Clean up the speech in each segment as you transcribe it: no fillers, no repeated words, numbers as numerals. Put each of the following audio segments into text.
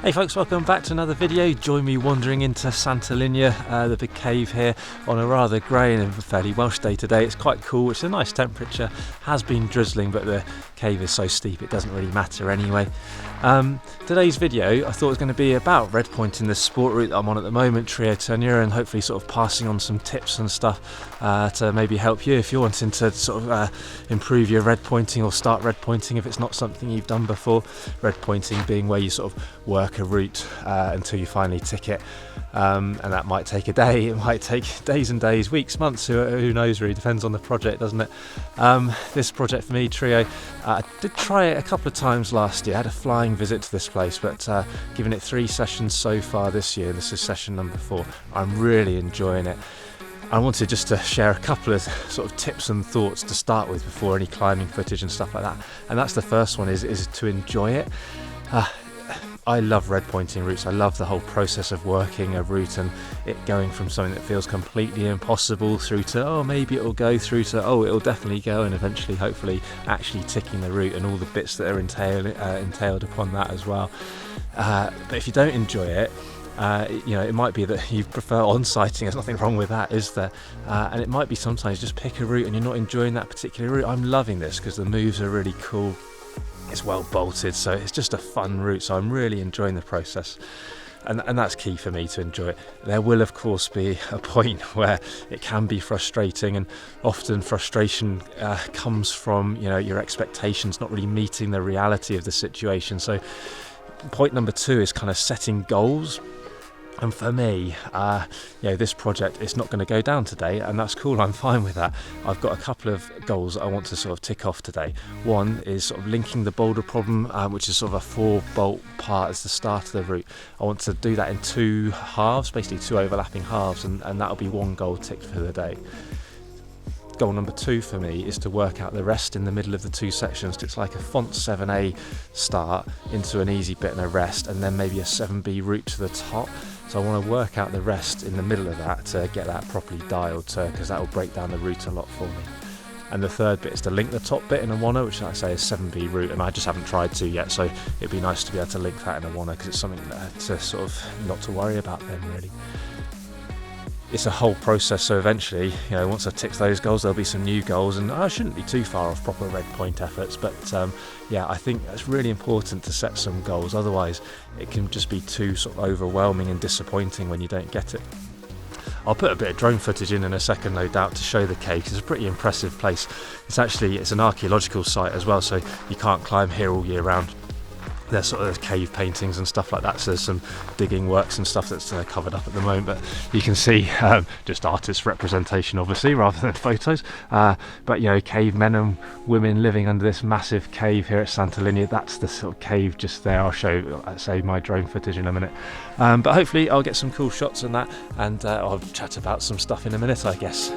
Hey folks, welcome back to another video. Join me wandering into Santa Linya, the big cave here, on a rather grey and fairly Welsh day today. It's quite cool, it's a nice temperature, has been drizzling, but the cave is so steep it doesn't really matter anyway. Today's video I thought was going to be about redpointing, the sport route that I'm on at the moment, Trio Tenure, and hopefully sort of passing on some tips and stuff to maybe help you if you're wanting to sort of improve your redpointing or start redpointing if it's not something you've done before. Redpointing being where you sort of work a route until you finally tick it, and that might take a day, it might take days and days, weeks, months, who knows really, depends on the project, doesn't it? This project for me, Trio, I did try it a couple of times last year. I had a flying visit to this place, but given it 3 sessions so far this year, this is session number 4, I'm really enjoying it. I wanted just to share a couple of sort of tips and thoughts to start with before any climbing footage and stuff like that, and that's the first one, is to enjoy it. I love redpointing routes. I love the whole process of working a route and it going from something that feels completely impossible through to, oh, maybe it'll go, through to, oh, it'll definitely go, and eventually hopefully actually ticking the route and all the bits that are entailed upon that as well. But if you don't enjoy it, you know, it might be that you prefer on-sighting. There's nothing wrong with that, is there? And it might be sometimes just pick a route and you're not enjoying that particular route. I'm loving this because the moves are really cool. It's well bolted, so it's just a fun route, so I'm really enjoying the process, and that's key for me to enjoy it. There will of course be a point where it can be frustrating, and often frustration comes from, you know, your expectations not really meeting the reality of the situation. So point number 2 is kind of setting goals. And for me, you know, this project is not going to go down today, and that's cool, I'm fine with that. I've got a couple of goals that I want to sort of tick off today. One is sort of linking the boulder problem, which is sort of a 4-bolt part as the start of the route. I want to do that in 2 halves, basically 2 overlapping halves, and that'll be 1 goal ticked for the day. Goal number 2 for me is to work out the rest in the middle of the 2 sections. It's like a font 7A start into an easy bit and a rest, and then maybe a 7B route to the top. So I want to work out the rest in the middle of that to get that properly dialed, because that will break down the route a lot for me. And the third bit is to link the top bit in a wanna, which like I say is 7B route, and I just haven't tried to yet, so it'd be nice to be able to link that in a wanna, because it's something to sort of not to worry about then really. It's a whole process, so eventually, you know, once I've ticked those goals, there'll be some new goals, and I shouldn't be too far off proper red point efforts, but yeah, I think it's really important to set some goals, otherwise it can just be too sort of overwhelming and disappointing when you don't get it. I'll put a bit of drone footage in a second, no doubt, to show the cave. It's a pretty impressive place. It's an archaeological site as well, so you can't climb here all year round. There's sort of cave paintings and stuff like that, so there's some digging works and stuff that's covered up at the moment, but you can see just artist representation obviously rather than photos, but you know, cave men and women living under this massive cave here at Santa Linya. That's the sort of cave just there. I'll show my drone footage in a minute, but hopefully I'll get some cool shots on that, and I'll chat about some stuff in a minute, I guess.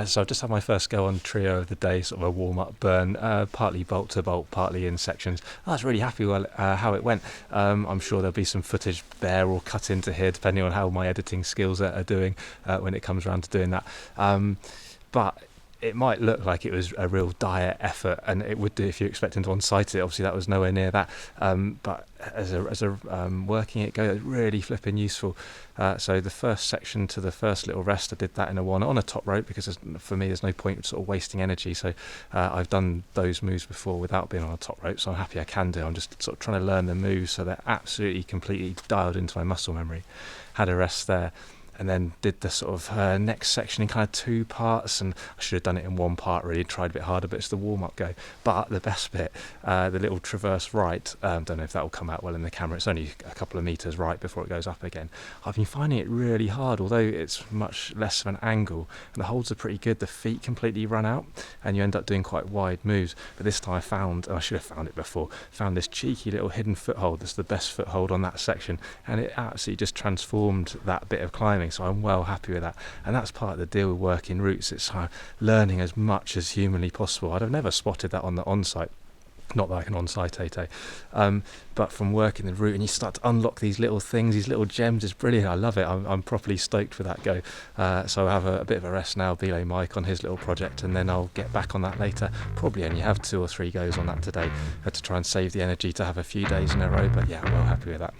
So I've just had my first go on trio of the day, sort of a warm-up burn, partly bolt to bolt, partly in sections. I was really happy with how it went. I'm sure there'll be some footage there or cut into here, depending on how my editing skills are doing when it comes around to doing that. But it might look like it was a real dire effort, and it would do if you're expecting to on-site it. Obviously that was nowhere near that, but as a working it go, it's really flipping useful. So the first section to the first little rest, I did that in a one on a top rope, because for me there's no point sort of wasting energy. So I've done those moves before without being on a top rope, so I'm happy I can do. I'm just sort of trying to learn the moves so they're absolutely completely dialed into my muscle memory. Had a rest there, and then did the sort of next section in kind of two parts, and I should have done it in one part really, tried a bit harder, but it's the warm-up go. But the best bit, the little traverse right, don't know if that will come out well in the camera, it's only a couple of meters right before it goes up again. I've been finding it really hard, although it's much less of an angle, and the holds are pretty good. The feet completely run out and you end up doing quite wide moves. But this time I found, and I should have found it before, found this cheeky little hidden foothold that's the best foothold on that section, and it absolutely just transformed that bit of climbing. So I'm well happy with that, and that's part of the deal with working routes. It's learning as much as humanly possible. I'd have never spotted that on the on-site, not that I can on-site but from working the route, and you start to unlock these little things, these little gems. It's brilliant. I love it. I'm properly stoked for that go. So I'll have a bit of a rest now, belay Mike on his little project, and then I'll get back on that later. Probably only have 2 or 3 goes on that today, to try and save the energy to have a few days in a row, but yeah, I'm well happy with that.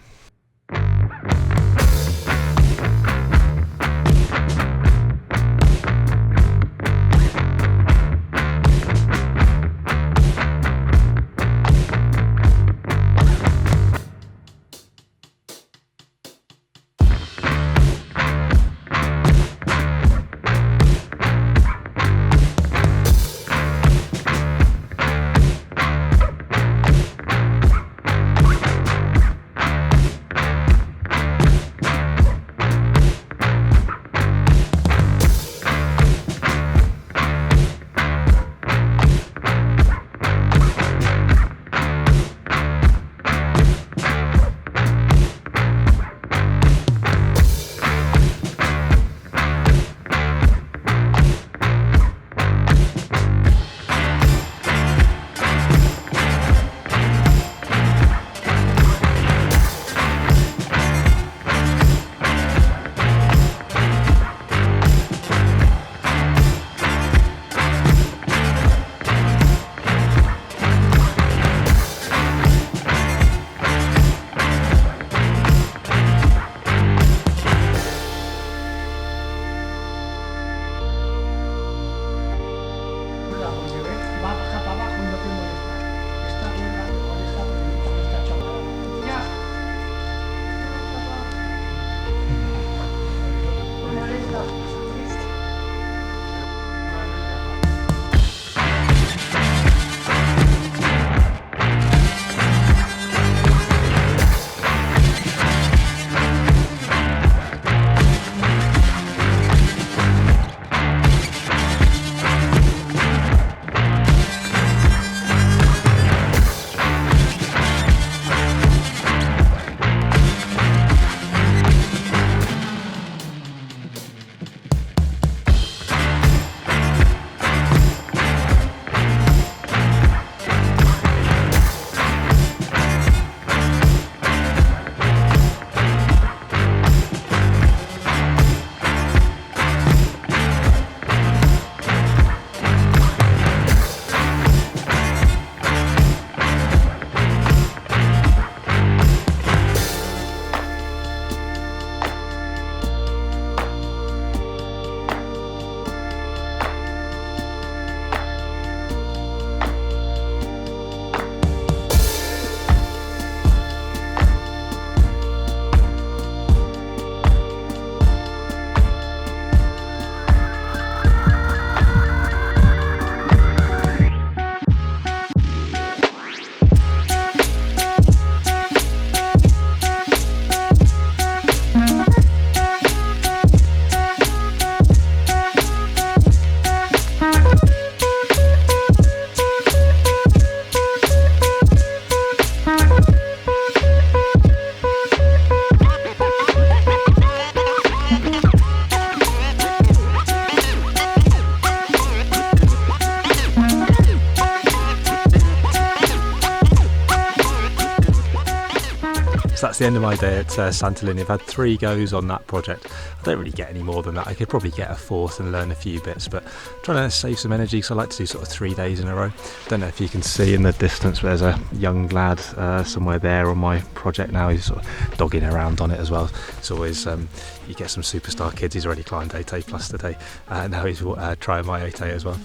So that's the end of my day at Santa Linya. I've had 3 goes on that project. I don't really get any more than that. I could probably get a 4th and learn a few bits, but I'm trying to save some energy because I like to do sort of 3 days in a row. Don't know if you can see in the distance, but there's a young lad somewhere there on my project now. He's sort of dogging around on it as well. It's always, you get some superstar kids. He's already climbed 8A plus today. Now he's trying my 8A as well.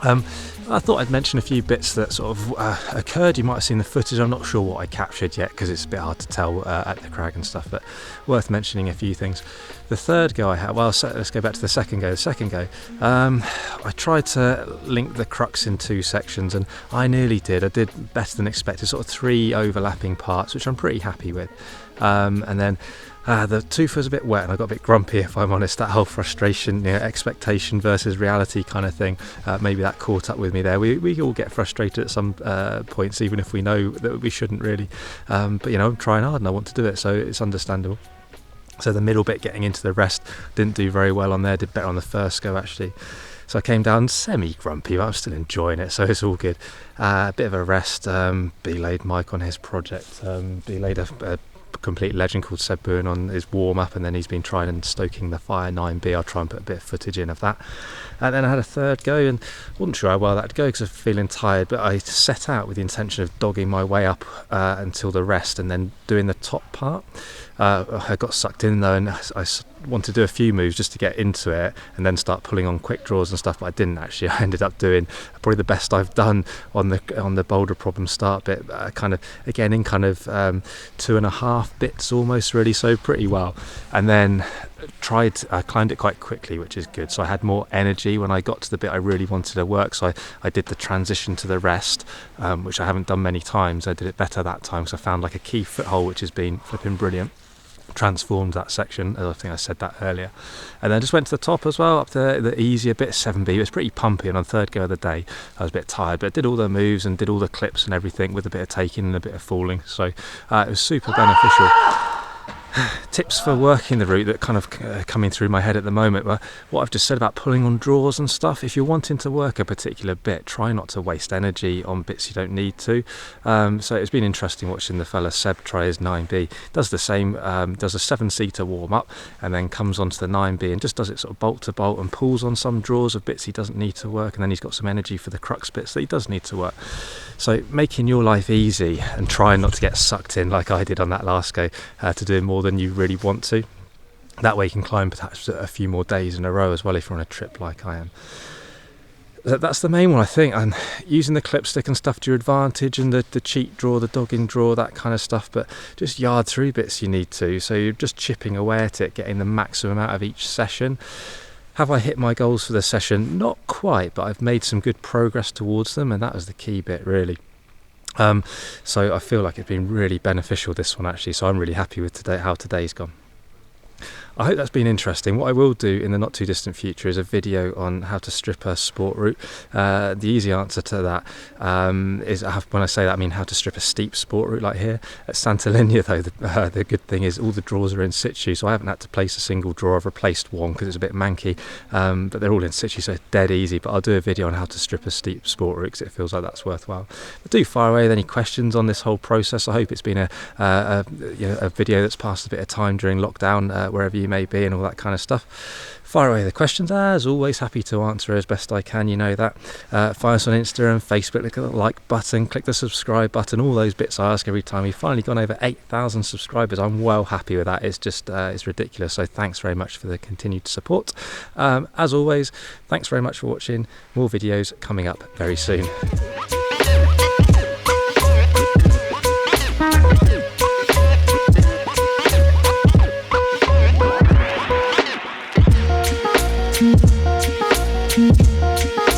I thought I'd mention a few bits that sort of occurred. You might have seen the footage. I'm not sure what I captured yet because it's a bit hard to tell at the crag and stuff, but worth mentioning a few things. The third go I had, well, so let's go back to the second go. The second go, I tried to link the crux in 2 sections, and I nearly did. I did better than expected, sort of 3 overlapping parts, which I'm pretty happy with. And then the tooth was a bit wet and I got a bit grumpy, if I'm honest. That whole frustration, expectation versus reality kind of thing, maybe that caught up with me there. We all get frustrated at some points, even if we know that we shouldn't really, but I'm trying hard and I want to do it, so it's understandable. So the middle bit, getting into the rest, didn't do very well on there. Did better on the first go actually. So I came down semi-grumpy, but I'm still enjoying it, so it's all good. A bit of a rest. Belayed Mike on his project. Belayed a complete legend called Seb Bourne on his warm-up, and then he's been trying and stoking the Fire 9B. I'll try and put a bit of footage in of that. And then I had a third go, and wasn't sure how well that'd go because I was feeling tired, but I set out with the intention of dogging my way up until the rest and then doing the top part. I got sucked in though, and I wanted to do a few moves just to get into it and then start pulling on quick draws and stuff, but I didn't actually. I ended up doing probably the best I've done on the boulder problem start bit, kind of again in kind of 2.5 bits almost, really, so pretty well. And then I climbed it quite quickly, which is good, so I had more energy when I got to the bit I really wanted to work. So I did the transition to the rest, which I haven't done many times. I did it better that time because I found like a key foothold, which has been flipping brilliant. Transformed that section, as I think I said that earlier, and then just went to the top as well, up to the easier bit, 7B. It was pretty pumpy, and on third go of the day I was a bit tired, but I did all the moves and did all the clips and everything with a bit of taking and a bit of falling, so it was super beneficial. Tips for working the route that kind of coming through my head at the moment, but what I've just said about pulling on draws and stuff, if you're wanting to work a particular bit, try not to waste energy on bits you don't need to. So it's been interesting watching the fella Seb try his 9B. Does the same, does a 7-seater warm up and then comes onto the 9B and just does it sort of bolt to bolt and pulls on some draws of bits he doesn't need to work, and then he's got some energy for the crux bits that he does need to work. So making your life easy and trying not to get sucked in like I did on that last go to doing more than you really want to. That way you can climb perhaps a few more days in a row as well if you're on a trip like I am. That's the main one, I think, and using the clipstick and stuff to your advantage, and the cheat draw, the dogging draw, that kind of stuff, but just yard through bits you need to, so you're just chipping away at it, getting the maximum out of each session. Have I hit my goals for the session? Not quite, but I've made some good progress towards them, and that was the key bit, really. So I feel like it's been really beneficial, this one, actually, so I'm really happy with how today's gone. I hope that's been interesting. What I will do in the not too distant future is a video on how to strip a sport route. The easy answer to that is, when I say that, I mean how to strip a steep sport route like here. At Santa Linya though, the good thing is all the draws are in situ, so I haven't had to place a single draw. I've replaced one because it's a bit manky, but they're all in situ, so it's dead easy. But I'll do a video on how to strip a steep sport route because it feels like that's worthwhile. But do fire away with any questions on this whole process. I hope it's been a video that's passed a bit of time during lockdown, wherever you may be, and all that kind of stuff. Fire away the questions, as always, happy to answer as best I can, you know that. Find us on Instagram, Facebook, click the like button, click the subscribe button, all those bits I ask every time. We've finally gone over 8,000 subscribers. I'm well happy with that. It's just it's ridiculous, so thanks very much for the continued support. As always, thanks very much for watching. More videos coming up very soon.